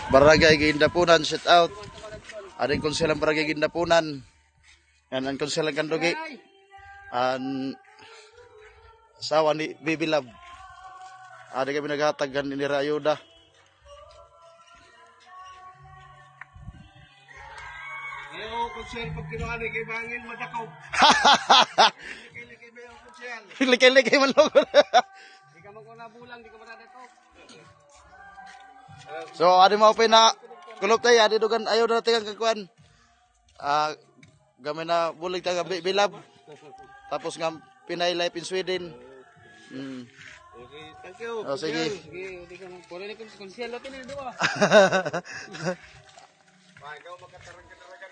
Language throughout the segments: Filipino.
Barangay Gindapunan, shout out. Ading konselang Barangay Gindapunan. Yan ang konselang Kandugi. An asawa ni Baby Love. Ada kami nagatagan ni Rayuda. Ayo, konsel pag kinuha ni kay Bangin madakaw. Likay-likay ba yung konsel? Likay-likay man lang. Di ka magkunabulang, di ka madadakaw. So, adi mo pa na kulop tayo, adi dugan ayaw na natin ang kakuan. Gamay na bulig tayo Baby Love. Tapos nga Pinay Life in Sweden. Okay, thank you. Oh, sige. Sige, di ka magkuha ni konsel natin eh, di ba? Ikaw magkatarang-kataragan.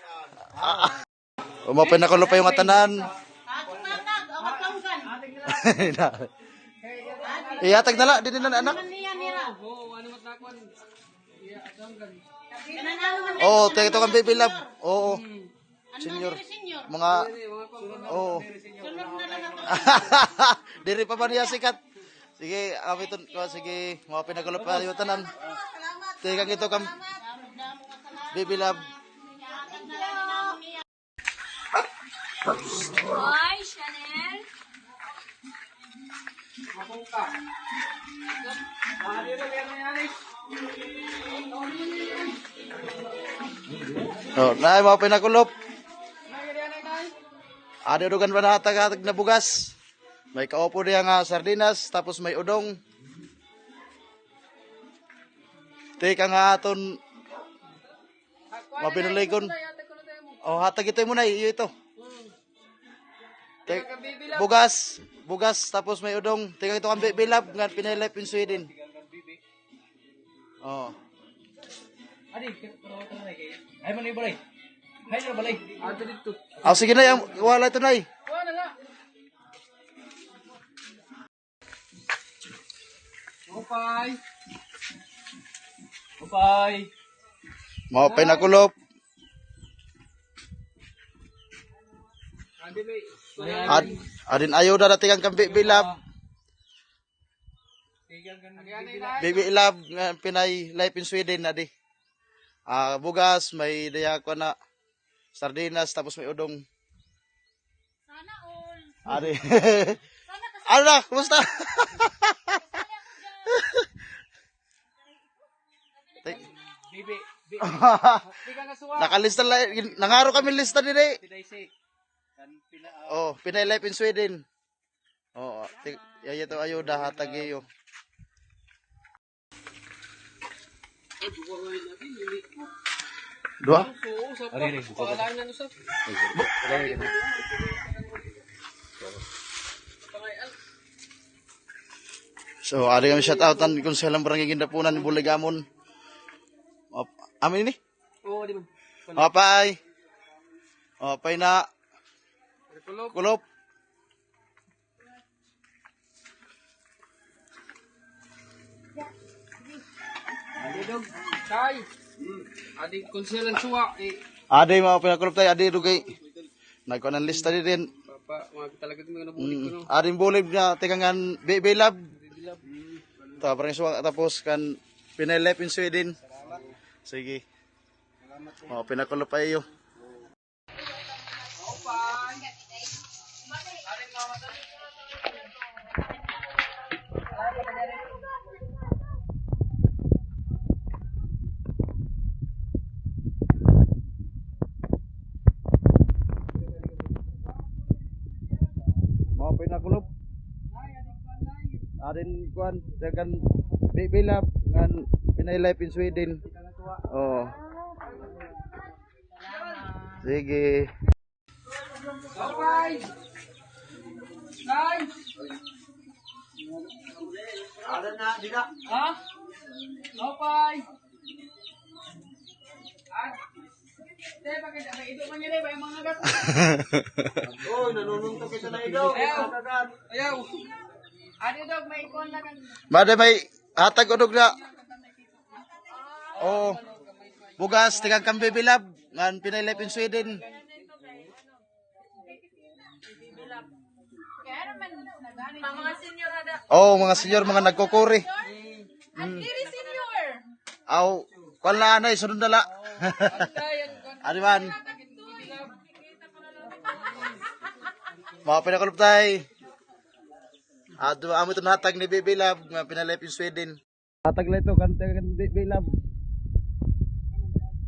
Umapay na kulop pa yung atanan. Iyatag na lang, din na anak. Oo, ito kang Baby Love. Oo. Senior. Mga, oo. Diri pa ba niya sikat? Sige, kami ito, sige, mga pinagulop pa yung tanan. Tingnan ito kang Baby Love. Hi, Chanel. Oh, nay mga pinakulop. Ada dugan pa hatag-hatag na bugas. May kaupo diya nga sardinas, tapos may udong. Teka nga aton mabinuligon. Oh, hatag ito muna, iyo ito. Bugas, tapos may udong. Teka ito kang Baby Love nga Pinay Life in Sweden. Oh. Ay mo na yung balay. Ay na balay. Ato dito. Oh, sige na, wala ito na eh. Wala nga. Opay. Opay. Mga pinakulop. Andi may. Adin ayaw na natin ang Baby Love. Baby Love nga Pinay Life in Sweden na di. Bugas, may daya ko na sardinas, tapos may udong. Sana all. Adi. Ano na, kumusta? Bibi. Di ka nasuwa. Nakalista lang, nangaro kami lista din eh. Pinay kan pina. Oh, Pinay Life in Sweden. Oh, yayo to ayuda hatag iyo. Dua? Oo, sa pa. Pangalain na usap. So, ari kami shout outan kung silang Barangay Gindapunan ni Buligamon. Amin ini? Oo, di ba? Opay. Opay na Kulop. kulop. Adi dog. Kay. Adi konselan suwa eh. Adi mga pinakulop tayo, adi dugay. Nagkuha ng lista din. Papa, mga talaga mga nabulig ko no. Ading bulig na tekangan Baby Love. Tapos kan Pinay Life in Sweden. Sige. Oh, pinakulop pa iyo. Mau pinakulop. Adin kuan tekan Baby Love ngan Pinay Life in Sweden. Oh. Sige. Opay. Kay. Ada na dina. Ha? Opay. Te pakai itu man yun ba yung mga gat. Oh, nanununtok kita na ito. Ayaw. Adi dog may ikon na kan. Bade may hatag udog na. Oh. Bugas tekan kang Baby Love ngan Pinay Life in Sweden. Mga senior ada. Oh, mga senior mga nagkukuri. Ang diri senior. Aw, Kuan na anay sunod na la. Ano man? Mga pinakulop tay. Amo ito nahatag ni Baby Love nga pinalip in Sweden. Hatag lang ito kan Baby Love.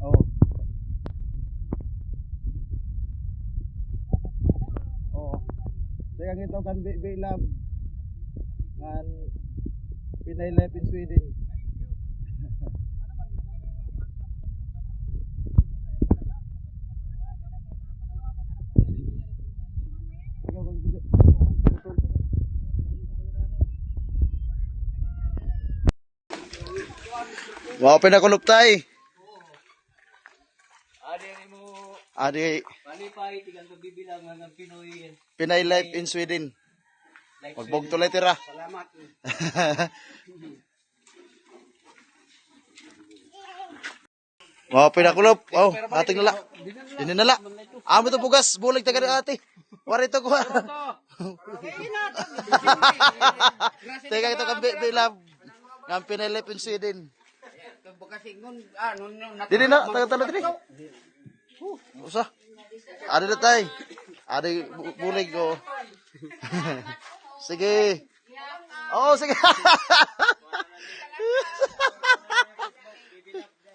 Oh. Oh. Sayang ito kan Baby Love. Ngan pinalip in Sweden. Wow, pinakulop tay. Adi Palipay, tigang kabibilang ng Pinoy. Pinay life in Sweden. Magbog tulay tira. Salamat. Wow, pinakulop. Oh, ating nala. Dinin nala. Amo to bugas, bulig taga ati. Wari to ko. Teka ito kan Love. Ngam pinay life in Sweden. Dini na, taga-tala dini. Usa. Ada na tay. Ada bulig ko. Sige. Oh, sige.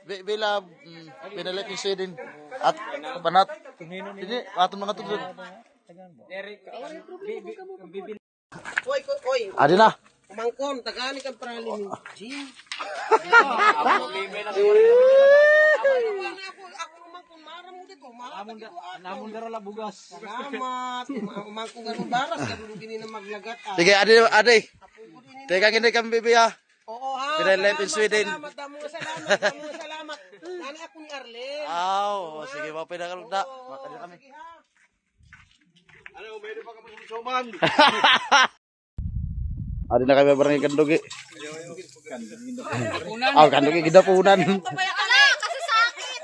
Bila pinalit ni Sweden at panat. Dini aton mga tudod. Ada na. Mangkon, tagani kang pralim. Namun daro la bugas. Salamat. Mangkon ganun baras kadun gini na maglagat. Sige, ade. Teka gini kami bibi ha. Oo ha. Pinay in Sweden. Damo salamat. Nani ako ni Arlen. Aw, sige ba pinakalog na. Makadali kami. Ano, may pa ka suman. Adi na kami barangay Kandugi. Aw, Kandugi gidapunan. Ala, kasi sakit.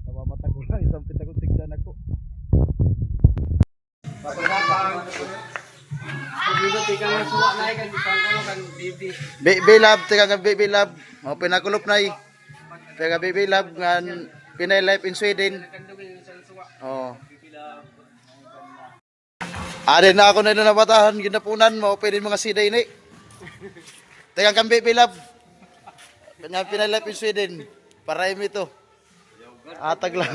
Kamamata ko lang isang pitagong tigdan ako. Baby Love, teka nga Baby Love. Mga pinakulop na Teka Baby Love nga Pinay life in Sweden. Oh. Ade na ako na nabatahan ginapunan mo pwede mga sida ini. Teka kang Baby Love. Kanya Pinay life in Sweden. Para ito. Atag lang.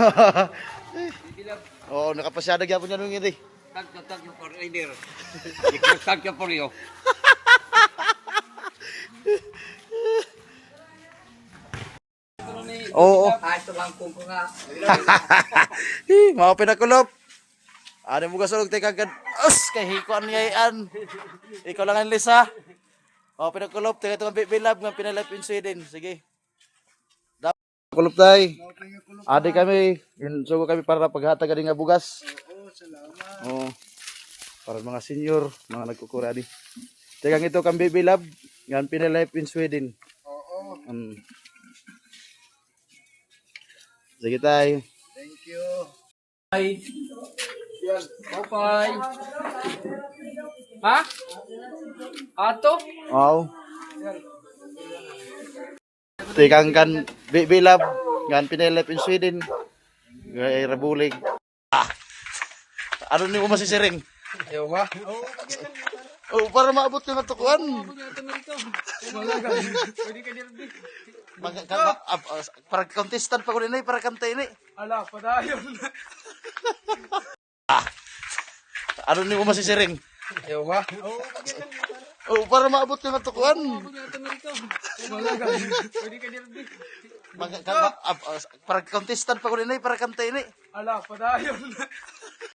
Oh, nakapasyada gyapon yan ngini. Tag yung for rider. Tag yung for yo. Oo. Ay, ito lang kung nga. Mga pinakulop. Ano mo gasulog tayo kagad. Us! Kay hikuan ngayon. Ikaw lang ang lisa. Mga pinakulop. Tayo itong Baby Love nga pinalap in Sweden. Sige. Kulop tayo. Adi kami. Sugo kami para paghatag nga bugas. Oo, salamat. Oo. Para mga senior. Mga nagkukura di. Tayo ito kang Baby Love. Nga pinalap in Sweden. Oo. Sige tayo. Thank you. Bye. Yan. Bye. Ha? Ato? Wow. Tikang kan Baby Love ngan pinelep in Sweden. Gay rabulig. Ano ni mo masisiring? Ayaw ba? Oh, para maabot yung natukuan. Pwede ka dirbi. Para contestant pa ko din para kanta ini. Ala, padayon. Ano ni mo masisiring? Ayaw ba? Oh, para maabot yung natukuan. Pwede ka dirbi. Para contestant pa ko din para kanta ini. Ala, padayon.